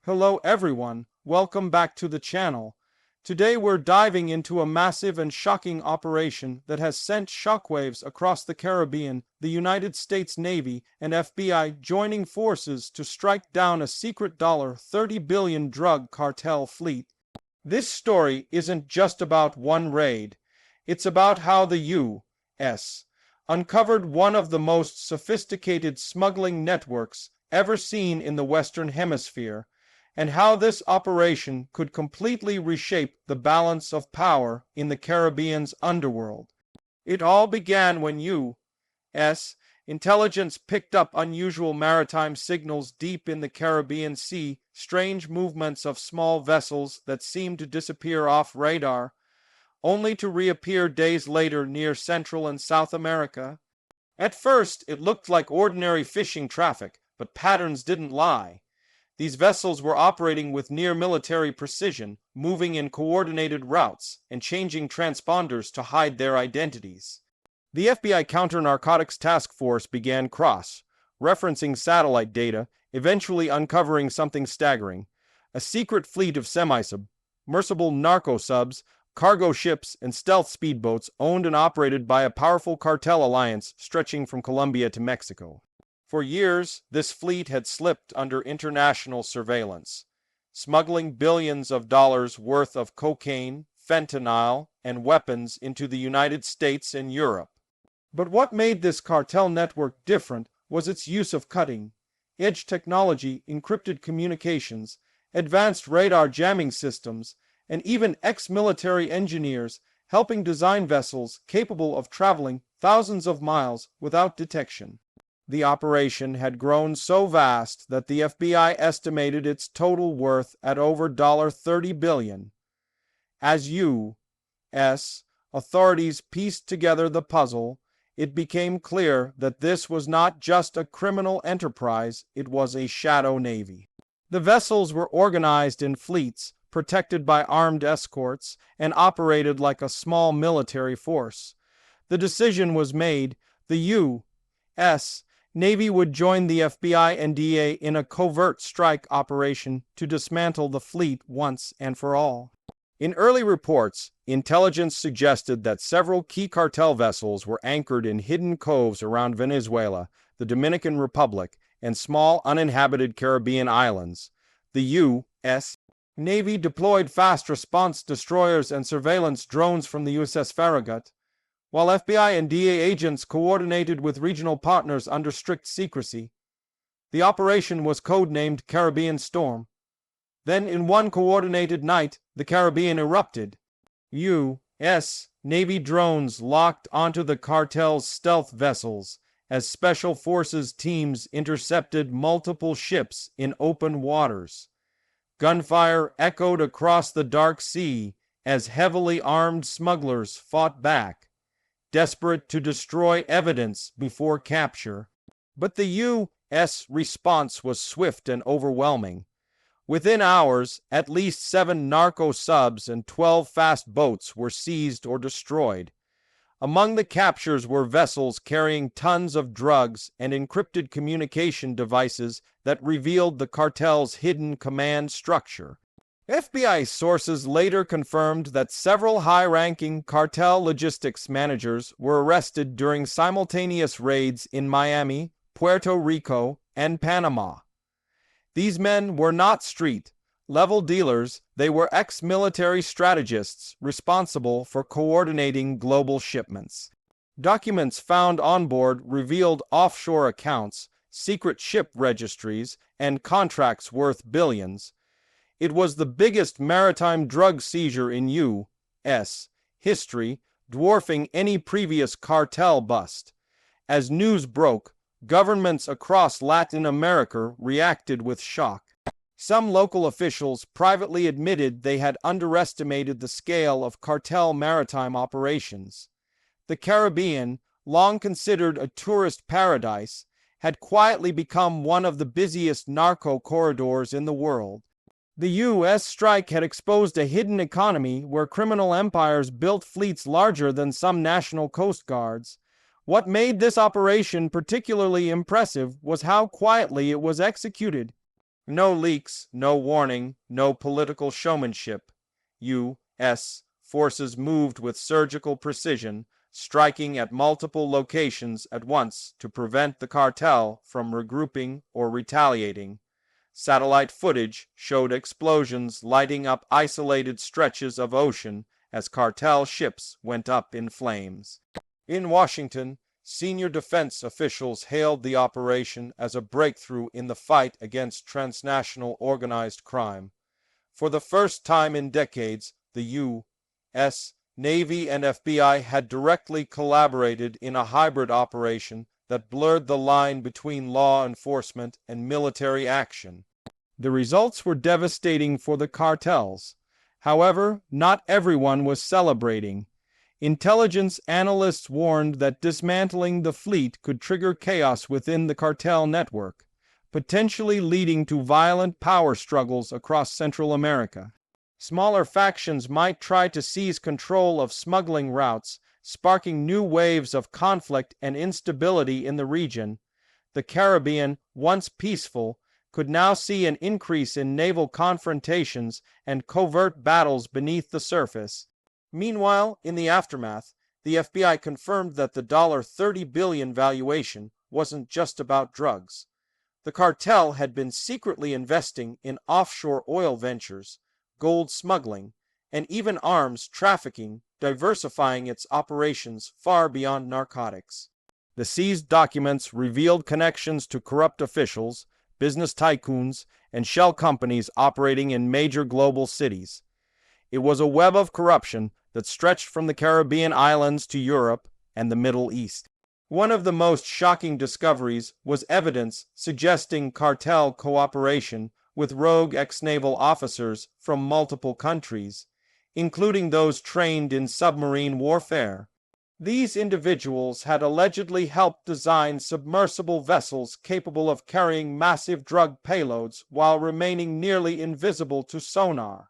Hello everyone, welcome back to the channel. Today we're diving into a massive and shocking operation that has sent shockwaves across the Caribbean, the United States Navy and FBI joining forces to strike down a secret $30 billion drug cartel fleet. This story isn't just about one raid, it's about how the U.S. uncovered one of the most sophisticated smuggling networks ever seen in the Western Hemisphere, and how this operation could completely reshape the balance of power in the Caribbean's underworld. It all began when U.S. intelligence picked up unusual maritime signals deep in the Caribbean Sea, strange movements of small vessels that seemed to disappear off radar, only to reappear days later near Central and South America. At first, it looked like ordinary fishing traffic, but patterns didn't lie. These vessels were operating with near-military precision, moving in coordinated routes, and changing transponders to hide their identities. The FBI Counter-Narcotics Task Force began cross-referencing satellite data, eventually uncovering something staggering: a secret fleet of semi-submersible narco subs, cargo ships, and stealth speedboats owned and operated by a powerful cartel alliance stretching from Colombia to Mexico. For years, this fleet had slipped under international surveillance, smuggling billions of dollars worth of cocaine, fentanyl, and weapons into the United States and Europe. But what made this cartel network different was its use of cutting-edge technology, encrypted communications, advanced radar jamming systems, and even ex-military engineers helping design vessels capable of traveling thousands of miles without detection. The operation had grown so vast that the FBI estimated its total worth at over $30 billion. As U.S. authorities pieced together the puzzle, it became clear that this was not just a criminal enterprise, it was a shadow navy. The vessels were organized in fleets, protected by armed escorts, and operated like a small military force. The decision was made: the U.S. Navy would join the FBI and DEA in a covert strike operation to dismantle the fleet once and for all. In early reports, intelligence suggested that several key cartel vessels were anchored in hidden coves around Venezuela, the Dominican Republic, and small uninhabited Caribbean islands. The U.S. Navy deployed fast response destroyers and surveillance drones from the USS Farragut, while FBI and DEA agents coordinated with regional partners under strict secrecy. The operation was codenamed Caribbean Storm. Then, in one coordinated night, the Caribbean erupted. U.S. Navy drones locked onto the cartel's stealth vessels as Special Forces teams intercepted multiple ships in open waters. Gunfire echoed across the dark sea as heavily armed smugglers fought back, desperate to destroy evidence before capture. But the U.S. response was swift and overwhelming. Within hours, at least 7 narco subs and 12 fast boats were seized or destroyed. Among the captures were vessels carrying tons of drugs and encrypted communication devices that revealed the cartel's hidden command structure. FBI sources later confirmed that several high-ranking cartel logistics managers were arrested during simultaneous raids in Miami, Puerto Rico, and Panama. These men were not street-level dealers, they were ex-military strategists responsible for coordinating global shipments. Documents found on board revealed offshore accounts, secret ship registries, and contracts worth billions. It was the biggest maritime drug seizure in U.S. history, dwarfing any previous cartel bust. As news broke, governments across Latin America reacted with shock. Some local officials privately admitted they had underestimated the scale of cartel maritime operations. The Caribbean, long considered a tourist paradise, had quietly become one of the busiest narco corridors in the world. The U.S. strike had exposed a hidden economy where criminal empires built fleets larger than some national coast guards. What made this operation particularly impressive was how quietly it was executed. No leaks, no warning, no political showmanship. U.S. forces moved with surgical precision, striking at multiple locations at once to prevent the cartel from regrouping or retaliating. Satellite footage showed explosions lighting up isolated stretches of ocean as cartel ships went up in flames. In Washington, senior defense officials hailed the operation as a breakthrough in the fight against transnational organized crime. For the first time in decades, the U.S. Navy and FBI had directly collaborated in a hybrid operation that blurred the line between law enforcement and military action. The results were devastating for the cartels. However, not everyone was celebrating. Intelligence analysts warned that dismantling the fleet could trigger chaos within the cartel network, potentially leading to violent power struggles across Central America. Smaller factions might try to seize control of smuggling routes, sparking new waves of conflict and instability in the region. The Caribbean, once peaceful, could now see an increase in naval confrontations and covert battles beneath the surface. Meanwhile, in the aftermath, the FBI confirmed that the $30 billion valuation wasn't just about drugs. The cartel had been secretly investing in offshore oil ventures, gold smuggling, and even arms trafficking, diversifying its operations far beyond narcotics. The seized documents revealed connections to corrupt officials, business tycoons, and shell companies operating in major global cities. It was a web of corruption that stretched from the Caribbean islands to Europe and the Middle East. One of the most shocking discoveries was evidence suggesting cartel cooperation with rogue ex-naval officers from multiple countries, including those trained in submarine warfare. These individuals had allegedly helped design submersible vessels capable of carrying massive drug payloads while remaining nearly invisible to sonar.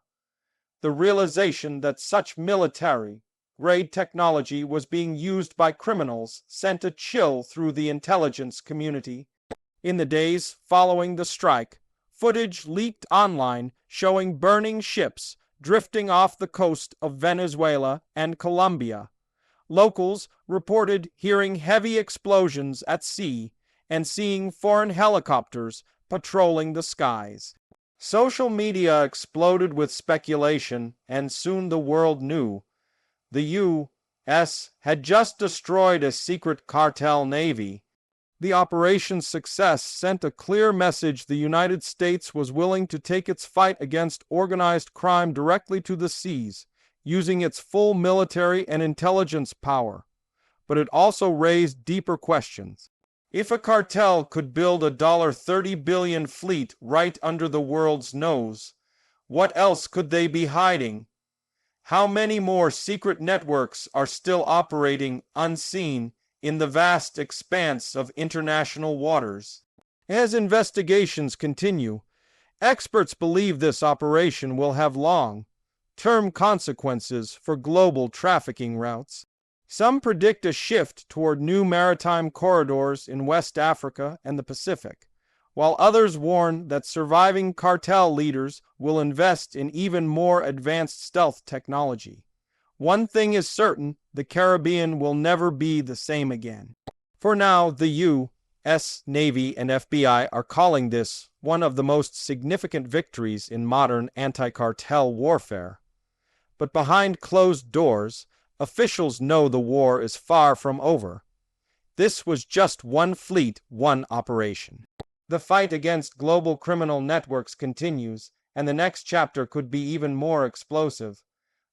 The realization that such military-grade technology was being used by criminals sent a chill through the intelligence community. In the days following the strike, footage leaked online showing burning ships drifting off the coast of Venezuela and Colombia. Locals reported hearing heavy explosions at sea and seeing foreign helicopters patrolling the skies. Social media exploded with speculation, and soon the world knew. The U.S. had just destroyed a secret cartel navy. The operation's success sent a clear message the United States was willing to take its fight against organized crime directly to the seas, using its full military and intelligence power. But it also raised deeper questions. If a cartel could build a $30 billion fleet right under the world's nose, what else could they be hiding? How many more secret networks are still operating unseen in the vast expanse of international waters? As investigations continue, experts believe this operation will have long-term consequences for global trafficking routes. Some predict a shift toward new maritime corridors in West Africa and the Pacific, while others warn that surviving cartel leaders will invest in even more advanced stealth technology. One thing is certain, the Caribbean will never be the same again. For now, the U.S. Navy and FBI are calling this one of the most significant victories in modern anti-cartel warfare. But behind closed doors, officials know the war is far from over. This was just one fleet, one operation. The fight against global criminal networks continues, and the next chapter could be even more explosive.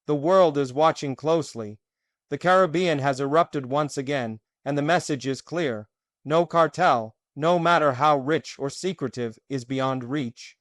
The world is watching closely. The Caribbean has erupted once again, and the message is clear. No cartel, no matter how rich or secretive, is beyond reach.